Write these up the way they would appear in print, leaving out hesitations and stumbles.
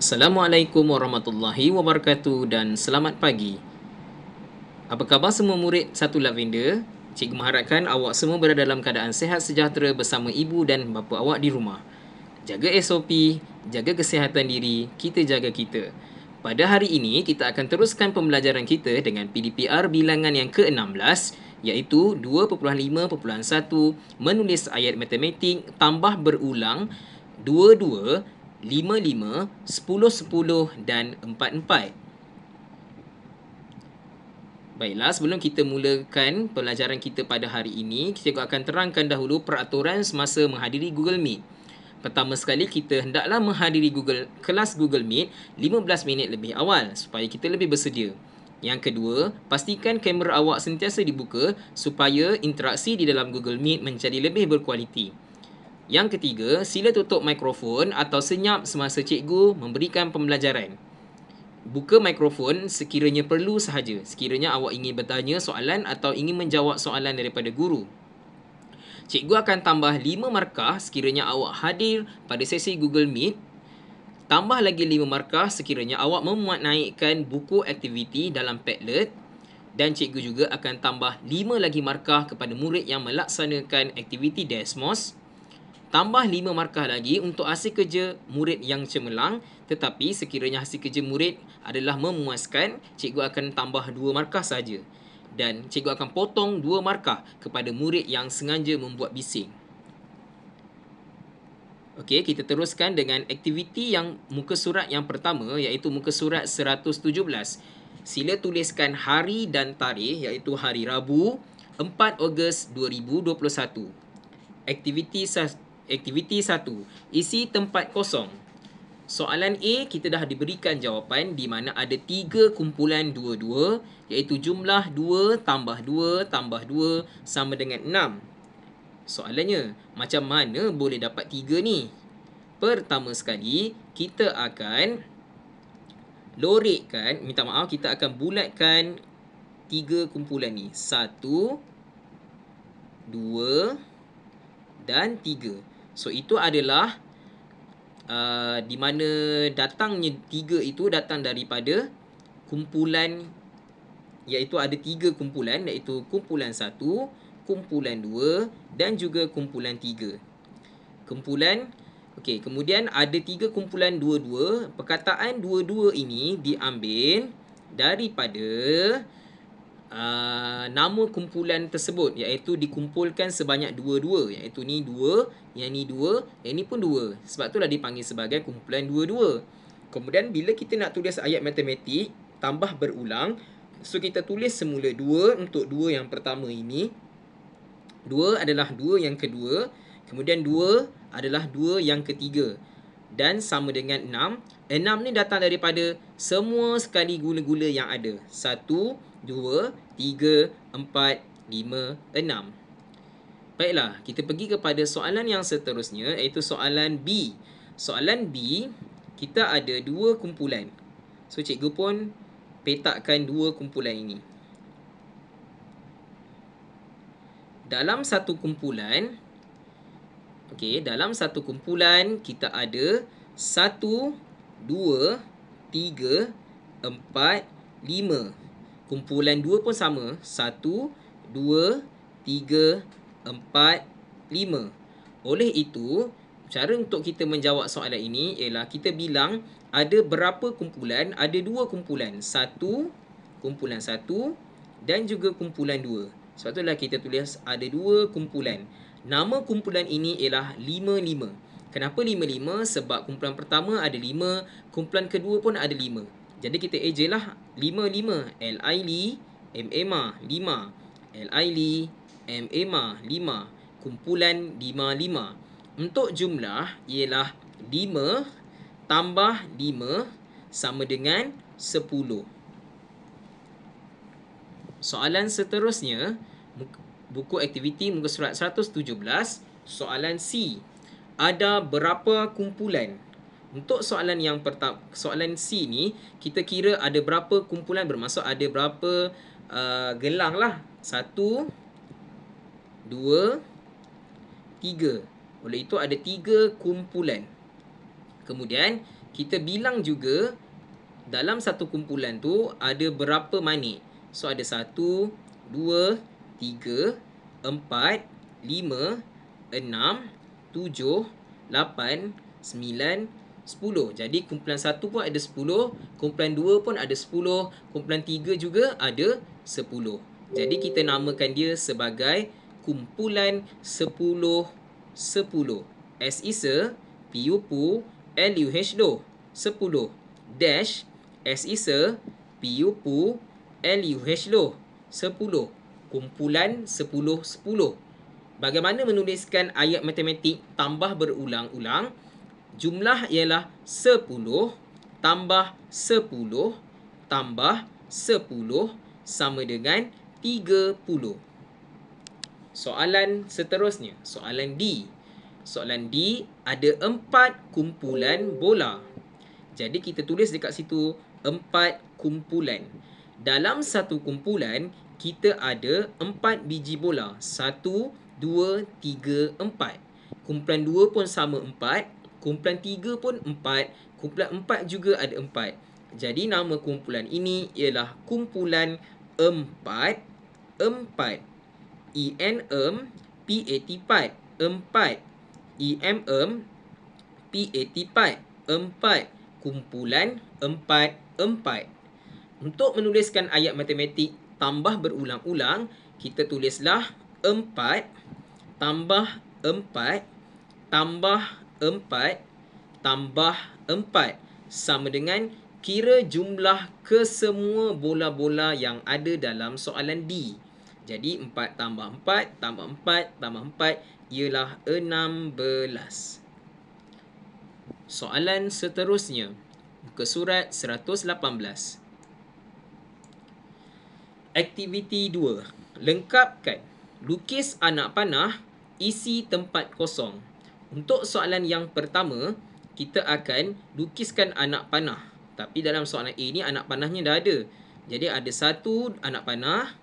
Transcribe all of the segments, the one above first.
Assalamualaikum warahmatullahi wabarakatuh dan selamat pagi. Apa khabar semua murid satu Lavender? Cikgu mengharapkan awak semua berada dalam keadaan sihat sejahtera bersama ibu dan bapa awak di rumah. Jaga SOP, jaga kesihatan diri, kita jaga kita. Pada hari ini, kita akan teruskan pembelajaran kita dengan PDPR bilangan yang ke-16 iaitu 2.5.1 menulis ayat matematik tambah berulang 22, 55, 10, 10 dan 44. Baiklah, sebelum kita mulakan pelajaran kita pada hari ini, kita akan terangkan dahulu peraturan semasa menghadiri Google Meet. Pertama sekali, kita hendaklah menghadiri kelas Google Meet 15 minit lebih awal supaya kita lebih bersedia. Yang kedua, pastikan kamera awak sentiasa dibuka supaya interaksi di dalam Google Meet menjadi lebih berkualiti. Yang ketiga, sila tutup mikrofon atau senyap semasa cikgu memberikan pembelajaran. Buka mikrofon sekiranya perlu sahaja, sekiranya awak ingin bertanya soalan atau ingin menjawab soalan daripada guru. Cikgu akan tambah 5 markah sekiranya awak hadir pada sesi Google Meet. Tambah lagi 5 markah sekiranya awak memuat naikkan buku aktiviti dalam Padlet. Dan cikgu juga akan tambah 5 lagi markah kepada murid yang melaksanakan aktiviti Desmos. Tambah 5 markah lagi untuk hasil kerja murid yang cemerlang. Tetapi sekiranya hasil kerja murid adalah memuaskan, cikgu akan tambah 2 markah saja. Dan cikgu akan potong 2 markah kepada murid yang sengaja membuat bising. Okey, kita teruskan dengan aktiviti yang muka surat yang pertama iaitu muka surat 117. Sila tuliskan hari dan tarikh iaitu hari Rabu 4 Ogos 2021. Aktiviti 1. Isi tempat kosong. Soalan A kita dah diberikan jawapan di mana ada 3 kumpulan 2 iaitu jumlah 2 tambah 2 tambah 2 sama dengan 6. Soalannya, macam mana boleh dapat 3 ni? Pertama sekali, kita akan kita akan bulatkan 3 kumpulan ni. 1, 2 dan 3. So, itu adalah di mana datangnya 3 itu datang daripada kumpulan, iaitu ada 3 kumpulan iaitu kumpulan 1, kumpulan 2 dan juga kumpulan 3. Kemudian ada 3 kumpulan 2-2. Perkataan 2-2 ini diambil daripada nama kumpulan tersebut iaitu dikumpulkan sebanyak 2-2 iaitu ni 2, yang ni 2, yang ni pun 2. Sebab itulah dipanggil sebagai kumpulan 2-2. Kemudian bila kita nak tulis ayat matematik tambah berulang, so kita tulis semula 2 untuk 2 yang pertama ini. 2 adalah 2 yang kedua, kemudian 2 adalah 2 yang ketiga dan sama dengan 6. 6 ni datang daripada semua sekali gula-gula yang ada. 1, 2, 3, 4, 5, 6. Baiklah, kita pergi kepada soalan yang seterusnya iaitu soalan B. Soalan B, kita ada 2 kumpulan. So, cikgu pun petakkan 2 kumpulan ini. Dalam satu kumpulan, kita ada 1, 2, 3, 4, 5. Kumpulan 2 pun sama. 1, 2, 3, 4, 5. Oleh itu, cara untuk kita menjawab soalan ini ialah kita bilang ada berapa kumpulan? Ada 2 kumpulan. 1, kumpulan 1 dan juga kumpulan 2. Sebab itulah kita tulis ada 2 kumpulan. Nama kumpulan ini ialah 5-5. Kenapa 5-5? Sebab kumpulan pertama ada 5, kumpulan kedua pun ada 5. Jadi kita ejalah 5-5. L-I-L-I, M-A-M-A, 5. L-I-L-I, M-A-M-A, 5. Kumpulan 5-5. Untuk jumlah ialah 5 tambah 5 sama dengan 10. Soalan seterusnya, buku aktiviti muka surat 117, soalan C. Ada berapa kumpulan? Untuk soalan yang pertama, soalan C ni, kita kira ada berapa kumpulan, bermaksud ada berapa gelang lah. 1, 2, 3. Oleh itu ada 3 kumpulan. Kemudian kita bilang juga dalam satu kumpulan tu ada berapa manik. So ada 1, 2, 3, 4, 5, 6, 7, 8, 9, 10. Jadi kumpulan 1 pun ada 10, kumpulan 2 pun ada 10, kumpulan 3 juga ada 10. Jadi kita namakan dia sebagai kumpulan 10 10. S is a PUPU LUH do 10 dash S is a PUPU LUH do 10. Kumpulan 10 10. Bagaimana menuliskan ayat matematik tambah berulang-ulang? Jumlah ialah 10 tambah 10 tambah 10 sama dengan 30. Soalan seterusnya, soalan D. Soalan D ada 4 kumpulan bola. Jadi kita tulis dekat situ 4 kumpulan. Dalam satu kumpulan, kita ada 4 biji bola. 1, 2, 3, 4. Kumpulan 2 pun sama 4. Kumpulan 3 pun 4. Kumpulan 4 juga ada 4. Jadi nama kumpulan ini ialah kumpulan 4. 4. ENM PAT 4. EMM PAT 4. Kumpulan 4 4. Untuk menuliskan ayat matematik tambah berulang-ulang, kita tulislah 4 tambah 4 tambah 4 tambah 4 sama dengan kira jumlah kesemua bola-bola yang ada dalam soalan D. Jadi 4 tambah 4 tambah 4 tambah 4 ialah 16. Soalan seterusnya, muka surat 118. Aktiviti 2. Lengkapkan. Lukis anak panah, isi tempat kosong. Untuk soalan yang pertama, kita akan lukiskan anak panah. Tapi dalam soalan A ni anak panahnya dah ada. Jadi ada 1 anak panah,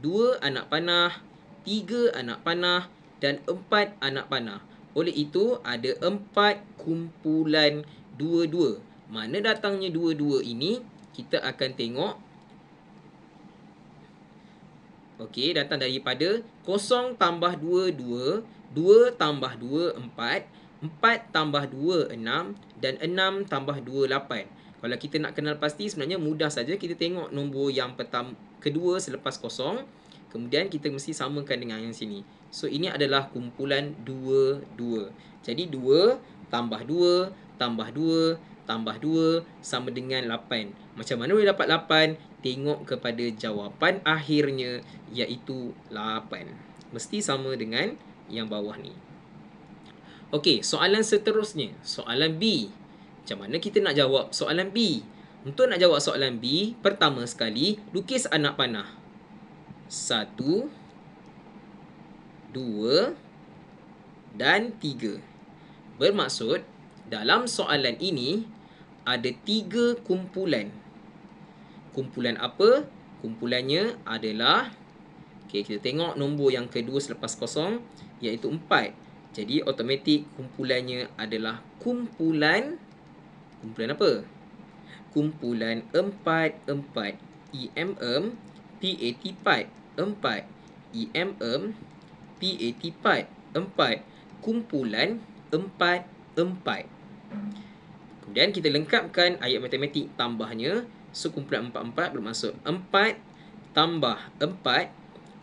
2 anak panah, 3 anak panah dan 4 anak panah. Oleh itu ada 4 kumpulan 2-2. Mana datangnya 2-2 ini? Kita akan tengok. Okey, datang daripada 0 tambah 2 2, 2 tambah 2 4, 4 tambah 2 6 dan 6 tambah 2 8. Kalau kita nak kenal pasti sebenarnya mudah saja, kita tengok nombor yang kedua selepas 0, kemudian kita mesti samakan dengan yang sini. So ini adalah kumpulan 2 2. Jadi 2 tambah 2 tambah 2 tambah 2 sama dengan 8. Macam mana boleh dapat 8? Tengok kepada jawapan akhirnya, iaitu 8. Mesti sama dengan yang bawah ni. Okey, soalan seterusnya, soalan B. Macam mana kita nak jawab soalan B? Untuk nak jawab soalan B, pertama sekali, lukis anak panah. 1, 2 dan 3. Bermaksud, dalam soalan ini, ada 3 kumpulan. Kumpulan apa? Kumpulannya adalah, okay, kita tengok nombor yang kedua selepas 0, iaitu 4. Jadi automatik kumpulannya adalah kumpulan apa? Kumpulan 4 4. EMM PAT 4. EMM PAT 4. Kumpulan 4 4. Kemudian kita lengkapkan ayat matematik tambahnya. So kumpulan 4 4 bermaksud 4 tambah 4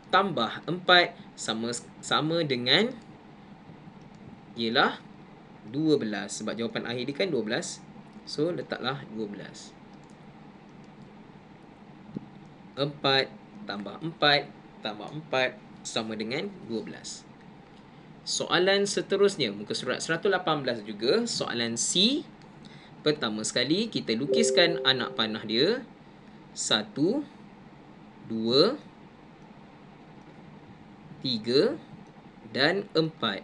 tambah 4 sama dengan ialah 12. Sebab jawapan akhir dia kan 12. So letaklah 12. 4 tambah 4 tambah 4 sama dengan 12. Soalan seterusnya, muka surat 118 juga, soalan C. Pertama sekali, kita lukiskan anak panah dia. 1, 2, 3 dan 4.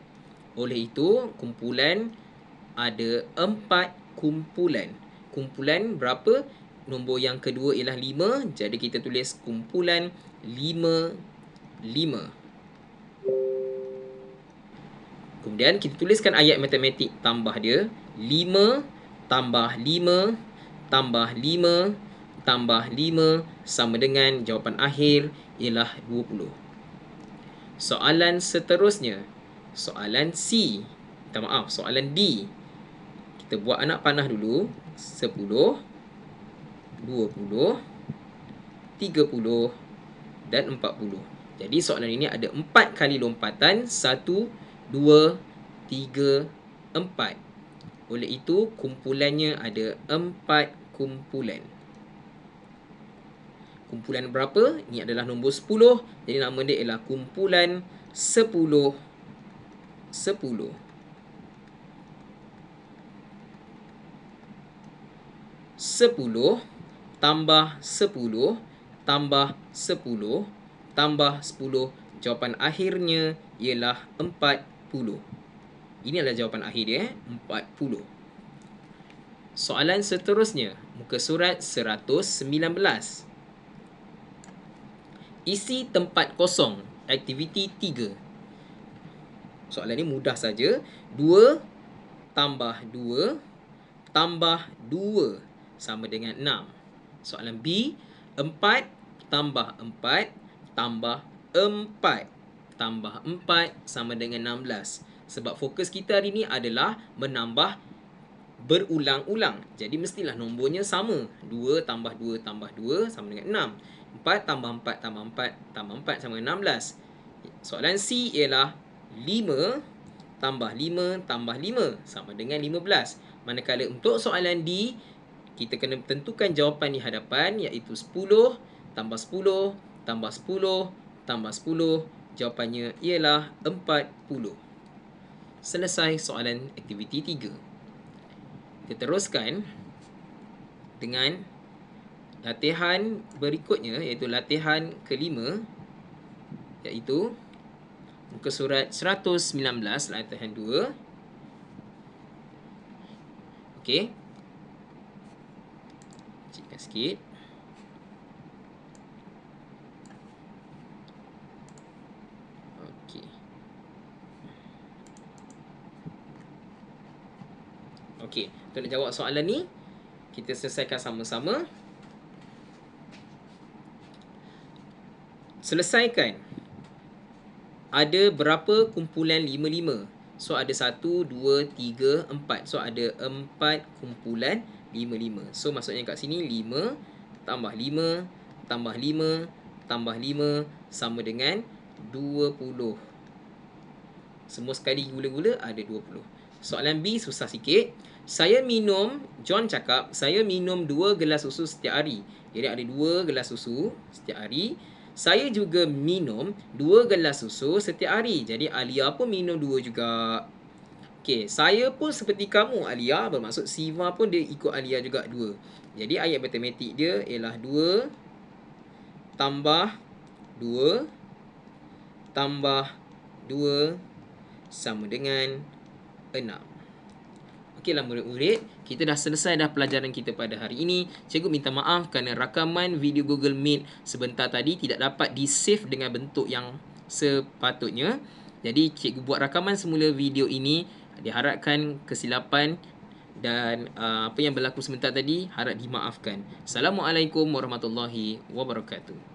Oleh itu, kumpulan ada 4 kumpulan. Kumpulan berapa? Nombor yang kedua ialah 5. Jadi kita tulis kumpulan 5 5. Kemudian kita tuliskan ayat matematik tambah dia. 5 tambah 5 tambah 5 tambah 5 sama dengan jawapan akhir ialah 20. Soalan seterusnya, soalan C. Minta maaf, soalan D. Kita buat anak panah dulu. 10, 20, 30 dan 40. Jadi soalan ini ada 4 kali lompatan. 1, 2, 3, 4. Oleh itu, kumpulannya ada 4 kumpulan. Kumpulan berapa? Ini adalah nombor 10. Jadi nama dia ialah kumpulan 10. 10. 10 tambah 10 tambah 10 tambah 10. Jawapan akhirnya ialah 40. Ini adalah jawapan akhir dia, 40. Soalan seterusnya, muka surat 119. Isi tempat kosong, aktiviti 3. Soalan ini mudah saja. 2 tambah 2 tambah 2 sama dengan 6. Soalan B, 4 tambah 4 tambah 4 tambah 4 sama dengan 16. Sebab fokus kita hari ini adalah menambah berulang-ulang. Jadi mestilah nombornya sama. 2 tambah 2 tambah 2 sama dengan 6. 4 tambah 4 tambah 4 tambah 4 sama dengan 16. Soalan C ialah 5 tambah 5 tambah 5 sama dengan 15. Manakala untuk soalan D, kita kena tentukan jawapan di hadapan, iaitu 10 tambah 10 tambah 10 tambah 10. Jawapannya ialah 40. Selesai soalan aktiviti 3. Kita teruskan dengan latihan berikutnya, iaitu latihan kelima, iaitu muka surat 119, latihan 2. Okey. Kecilkan sikit. Okey. Okey, untuk nak jawab soalan ni, kita selesaikan sama-sama. Selesaikan. Ada berapa kumpulan 55? So ada 1, 2, 3, 4. So ada 4 kumpulan 55. So maksudnya kat sini 5 tambah 5 tambah 5 tambah 5 sama dengan 20. Semua sekali gula-gula ada 20. Soalan B susah sikit. John cakap, saya minum 2 gelas susu setiap hari. Jadi ada 2 gelas susu setiap hari. Saya juga minum 2 gelas susu setiap hari. Jadi Alia pun minum 2 juga. Okey, saya pun seperti kamu Alia, bermaksud Siva pun dia ikut Alia juga 2. Jadi ayat matematik dia ialah 2 tambah 2 tambah 2 sama dengan 6. Okeylah murid-murid, kita dah selesai dah pelajaran kita pada hari ini. Cikgu minta maaf kerana rakaman video Google Meet sebentar tadi tidak dapat di-save dengan bentuk yang sepatutnya. Jadi cikgu buat rakaman semula video ini, diharapkan kesilapan dan apa yang berlaku sebentar tadi harap dimaafkan. Assalamualaikum warahmatullahi wabarakatuh.